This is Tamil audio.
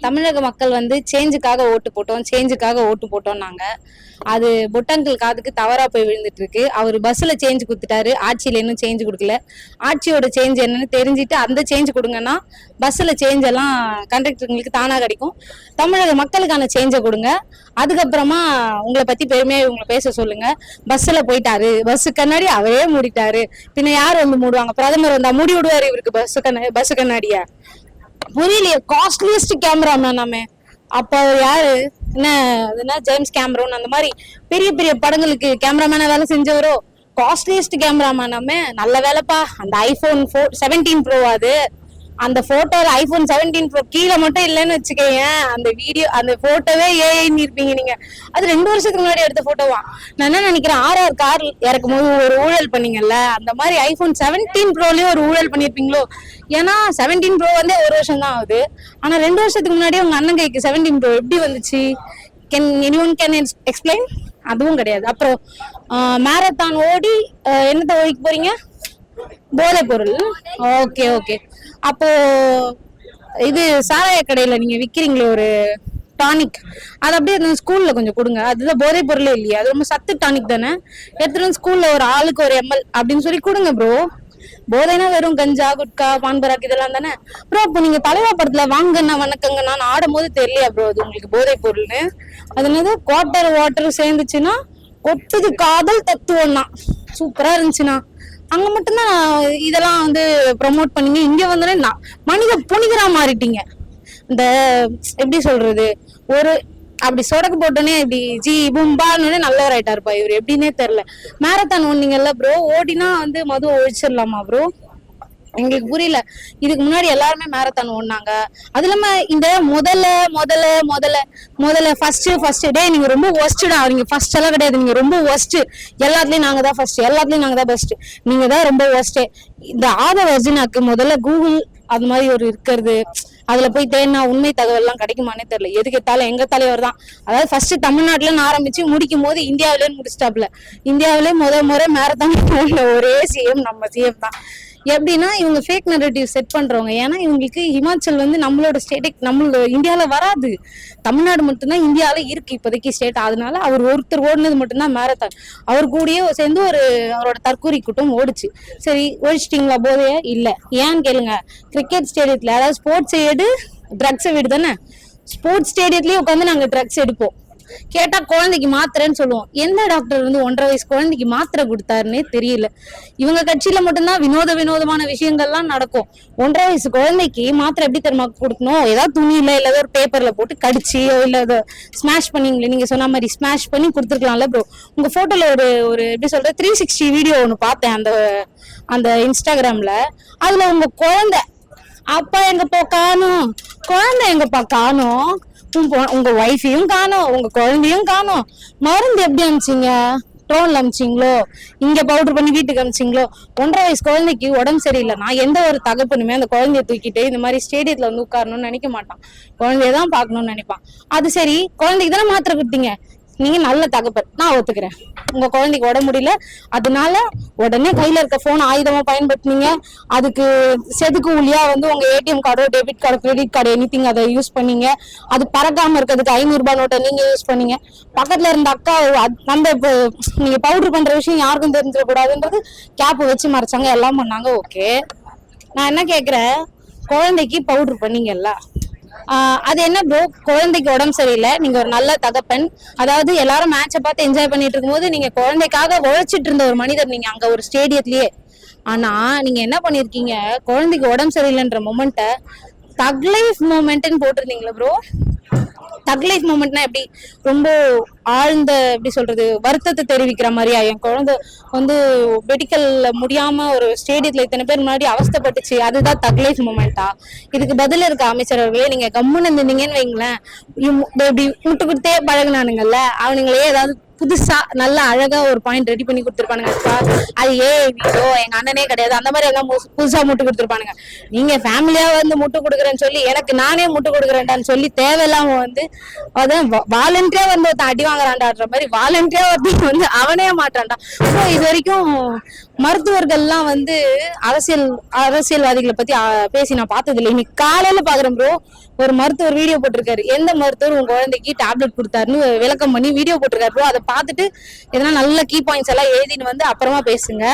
தமிழக மக்கள் வந்து சேஞ்சுக்காக ஓட்டு போட்டோம் நாங்க. அது பொட்டங்கள் காதுக்கு தவறா போய் விழுந்துட்டு இருக்கு. அவர் பஸ்ல சேஞ்ச் கொடுத்துட்டாரு, ஆட்சியில இன்னும் சேஞ்ச் கொடுக்கல. ஆட்சியோட சேஞ்ச் என்னன்னு தெரிஞ்சுட்டு அந்த சேஞ்ச் கொடுங்கன்னா பஸ்ல சேஞ்ச் எல்லாம் கண்டக்டருங்களுக்கு தானா கிடைக்கும். தமிழக மக்களுக்கான சேஞ்சை கொடுங்க. அதுக்கப்புறமா உங்களை பத்தி பெருமையா இவங்களை பேச சொல்லுங்க. பஸ்ல போயிட்டாரு, பஸ் கண்ணாடி அவரே மூடிட்டாரு, பின்ன யார் வந்து மூடுவாங்க? பிரதமர் வந்தா மூடி விடுவாரு இவருக்கு பஸ் கண்ணாடியா? புரியலையே. காஸ்ட்லியஸ்ட் கேமராமேன் நாம. அப்ப யாரு? என்ன ஜேம்ஸ் கேமரோன் அந்த மாதிரி பெரிய பெரிய படங்களுக்கு கேமராமேனா வேலை செஞ்சவரோ? காஸ்ட்லியஸ்ட் கேமராமேன் நாம. நல்ல வேலைப்பா. அந்த ஐபோன் 17 ப்ரோ, அது அந்த போட்டோல ஐபோன் 17 ப்ரோ கீழே மட்டும் இல்லைன்னு வச்சுக்கேன், அந்த வீடியோ அந்த போட்டோவே ஏஐன்னு இருப்பீங்க நீங்க. அது 2 வருஷத்துக்கு முன்னாடி எடுத்த போட்டோவா? நான் என்ன நினைக்கிறேன், RR கார் இறக்கும் போது ஒரு ஊழல் பண்ணீங்கல்ல, அந்த மாதிரி ஐபோன் 17 ப்ரோலயும் ஒரு ஊழல் பண்ணிருப்பீங்களோ? ஏன்னா 17 ப்ரோ வந்து 1 வருஷம் தான் ஆகுது. ஆனா 2 வருஷத்துக்கு முன்னாடி உங்க அண்ணன் கைக்கு 17 ப்ரோ எப்படி வந்துச்சு? Can explain? அதுவும் கிடையாது. அப்புறம் மேரத்தான் ஓடி என்னத்த ஓடிக்க போறீங்க? போதை பொருள். Okay okay. அப்போ இது சாராய கடையில நீங்க விக்கிறீங்களே ஒரு டானிக், அது அப்படியே ஸ்கூல்ல கொஞ்சம் கொடுங்க. அதுதான் போதை பொருளே இல்லையா? அது ரொம்ப சத்து டானிக் தானே. எடுத்துட்டு ஸ்கூல்ல ஒரு ஆளுக்கு ஒரு ml அப்படின்னு சொல்லி கொடுங்க ப்ரோ. போதைனா வெறும் கஞ்சா, குட்கா, பான்பராக் இதெல்லாம் தானே ப்ரோ. இப்போ நீங்க தலைவா படத்துல வாங்கண்ணா வணக்கங்க நான் ஆடும் போது தெரியலையா ப்ரோ அது உங்களுக்கு போதை பொருள்னு? அது என்னது குவார்டர் வாட்டர் சேர்ந்துச்சுன்னா கொட்டுது காதல் தத்துவம்னா சூப்பரா இருந்துச்சுன்னா அங்க மட்டும்தான் இதெல்லாம் வந்து ப்ரமோட் பண்ணீங்க. இங்க வந்து மனித புனிதரா மாறிட்டீங்க. இந்த எப்படி சொல்றது, ஒரு அப்படி சொடக்கு போட்டோன்னே இப்படி ஜி பும்பான்னு நல்லவர் ஆயிட்டாருப்பா இவர், எப்படின்னே தெரியல. மேரத்தான் ஓடுனீங்கல்ல ப்ரோ, ஓடினா வந்து மது ஒழிச்சிடலாமா ப்ரோ? எங்களுக்கு புரியல. இதுக்கு முன்னாடி எல்லாருமே மேரத்தான் ஓடினாங்க. அது இல்லாம இந்த முதல்ல ஃபர்ஸ்ட் டே நீங்க ரொம்ப ஒஸ்டா. நீங்க ஃபர்ஸ்ட் எல்லாம் கிடையாது, நீங்க ரொம்ப ஒஸ்ட். எல்லாத்துலயும் நாங்க தான் ஃபர்ஸ்ட், எல்லாத்துலயும் நாங்க தான் பெஸ்ட். நீங்க தான் ரொம்ப ஒஸ்ட். இந்த ஆதவ அர்ஜுனாக்கு முதல்ல கூகுள் அது மாதிரி ஒரு இருக்கிறது, அதுல போய் தேடினா உண்மை தகவல் எல்லாம் கிடைக்குமானே தெரியல. எதுக்கு எத்தாலும் எங்க தலைவர் தான். அதாவது ஃபர்ஸ்ட் தமிழ்நாட்டுல ஆரம்பிச்சு முடிக்கும் போது இந்தியாவிலே முடிச்சிட்டாப்ல. இந்தியாவிலே முறை மேரத்தான் ஒரே சிஎம் நம்ம சிஎம் தான். எப்படின்னா இவங்க ஃபேக் நரேட்டிவ் செட் பண்றவங்க. ஏன்னா இவங்களுக்கு ஹிமாச்சல் வந்து நம்மளோட ஸ்டேட், நம்மளோட இந்தியாவில வராது. தமிழ்நாடு மட்டும்தான் இந்தியாவில இருக்கு இப்போதைக்கு ஸ்டேட். அதனால அவர் ஒருத்தர் ஓடுனது மட்டும்தான் மேரத்தான். அவர் கூடயே சேர்ந்து ஒரு அவரோட தற்கூரி கூட்டம் ஓடிச்சு. சரி ஒழிச்சிட்டீங்களா போதைய? இல்ல. ஏன்னு கேளுங்க. கிரிக்கெட் ஸ்டேடியத்துல, அதாவது ஸ்போர்ட்ஸ் எடு ட்ரக்ஸ் வீடு தானே, ஸ்போர்ட்ஸ் ஸ்டேடியத்திலயே உட்காந்து நாங்க ட்ரக்ஸ் எடுப்போம். கேட்டா குழந்தைக்கு மாத்திரைன்னு சொல்லுவோம். எந்த டாக்டர் வந்து 1.5 வயசு குழந்தைக்கு மாத்திரை கொடுத்தாருன்னே தெரியல. இவங்க கட்சியில மட்டும்தான் வினோதமான விஷயங்கள்லாம் நடக்கும். 1.5 வயசு குழந்தைக்கு மாத்திரை எப்படி தெரியுமா கொடுக்கணும்? ஏதாவது துணியில இல்ல ஒரு பேப்பர்ல போட்டு கடிச்சு இல்ல ஸ்மாஷ் பண்ணீங்களே, நீங்க சொன்ன மாதிரி ஸ்மாஷ் பண்ணி கொடுத்துருக்கலாம்ல ப்ரோ. உங்க போட்டோல ஒரு எப்படி சொல்ற 360 வீடியோ ஒண்ணு பார்த்தேன் அந்த இன்ஸ்டாகிராம்ல. அதுல உங்க குழந்தை அப்பா எங்கப்பா காணும், குழந்தை எங்கப்பா காணும், உங்க ஒய்ஃபையும் காணும், உங்க குழந்தையும் காணும். மருந்து எப்படி அனுப்பிச்சிங்க? ட்ரோன்ல அனுப்பிச்சிங்களோ? இங்க பவுடர் பண்ணி வீட்டுக்கு அனுப்பிச்சிங்களோ? 1.5 வயசு குழந்தைக்கு உடம்பு சரியில்லைன்னா எந்த ஒரு தகப்பனுமே அந்த குழந்தைய தூக்கிட்டு இந்த மாதிரி ஸ்டேடியத்துல வந்து உட்காரணும்னு நினைக்க மாட்டான். குழந்தையதான் பாக்கணும்னு நினைப்பான். அது சரி, குழந்தைக்கு தானே மாத்திரை கொடுத்தீங்க, நீங்க நல்ல தகப்பன், நான் ஒத்துக்கிறேன். உங்க குழந்தைக்கு உடம்பு முடியல, அதனால உடனே கையில இருக்க போன் ஆயுதமா பயன்படுத்தினீங்க. அதுக்கு செதுக்கு ஊழியா வந்து உங்க ஏடிஎம் கார்டோ debit card credit card anything அதை யூஸ் பண்ணீங்க. அது பறக்காம இருக்கிறதுக்கு 500 ரூபாய் நோட்டை நீங்க யூஸ் பண்ணீங்க. பக்கத்துல இருந்த அக்கா அந்த நீங்க பவுடர் பண்ற விஷயம் யாருக்கும் தெரிஞ்சிடக்கூடாதுன்றது கேப் வச்சு மறைச்சாங்க, எல்லாம் பண்ணாங்க. ஓகே, நான் என்ன கேக்குறேன், குழந்தைக்கு பவுடர் பண்ணீங்கல்ல, அது என்ன ப்ரோ? குழந்தைக்கு உடம்பு சரியில்லை, நீங்க ஒரு நல்ல தகப்பன். அதாவது எல்லாரும் மேட்சை பார்த்து என்ஜாய் பண்ணிட்டு இருக்கும் போது நீங்க குழந்தைக்காக உழைச்சிட்டு இருந்த ஒரு மனிதர் நீங்க அங்க ஒரு ஸ்டேடியத்திலேயே. ஆனா நீங்க என்ன பண்ணிருக்கீங்க, குழந்தைக்கு உடம்பு சரியில்லைன்ற மொமெண்ட்டை தக் லைஃப் மூமெண்ட்னு போட்டிருந்தீங்களா ப்ரோ? தக் லைஃப் மூமெண்ட்னா எப்படி? ரொம்ப ஆழ்ந்த எப்படி சொல்றது, வருத்தத்தை தெரிவிக்கிற மாதிரியா? என் குழந்தை வந்து மெடிக்கல்ல முடியாம ஒரு ஸ்டேடியத்துல இத்தனை பேர் முன்னாடி அவஸ்தப்பட்டுச்சு, அதுதான் தக் லைஃப் மூமெண்டா? இதுக்கு பதில் இருக்க அமைச்சரவர்களே, நீங்க கம்முன்னு இருந்தீங்கன்னு வைங்களேன், இப்படி முட்டு கொடுத்தே பழகினானுங்கல்ல, அவனுங்களே ஏதாவது புதுசா நல்ல அழகா ஒரு பாயிண்ட் ரெடி பண்ணி கொடுத்துருப்பானுங்க. அது வீடியோ எங்க அண்ணனே கிடையாது அந்த மாதிரி எல்லாம் புதுசா முட்டு கொடுத்துருப்பானுங்க. நீங்க ஃபேமிலியா வந்து முட்டு கொடுக்குறேன்னு சொல்லி எனக்கு நானே முட்டு கொடுக்குறேன்டான்னு சொல்லி தேவையில்லாம வந்து அதான் வாலண்டியா வந்து ஒருத்தன் அடி வாங்குறான்டான்ற மாதிரி வாலண்டியா ஒருத்தன் வந்து அவனே மாட்டான்டா. ஸோ இது வரைக்கும் மருத்துவர்கள்லாம் வந்து அரசியல்வாதிகளை பத்தி பேசி நான் பார்த்தது இல்லை. இன்னைக்கு காலையில பாக்குறேன் ப்ரோ, ஒரு மருத்துவர் வீடியோ போட்டிருக்காரு. எந்த மருத்துவர் உங்க குழந்தைக்கு டேப்லெட் கொடுத்தாருன்னு விளக்கம் பண்ணி வீடியோ போட்டிருக்காரு ப்ரோ. அதை பார்த்துட்டு எதனா நல்ல கீ பாயிண்ட்ஸ் எல்லாம் எழுதின்னு வந்து அப்புறமா பேசுங்க.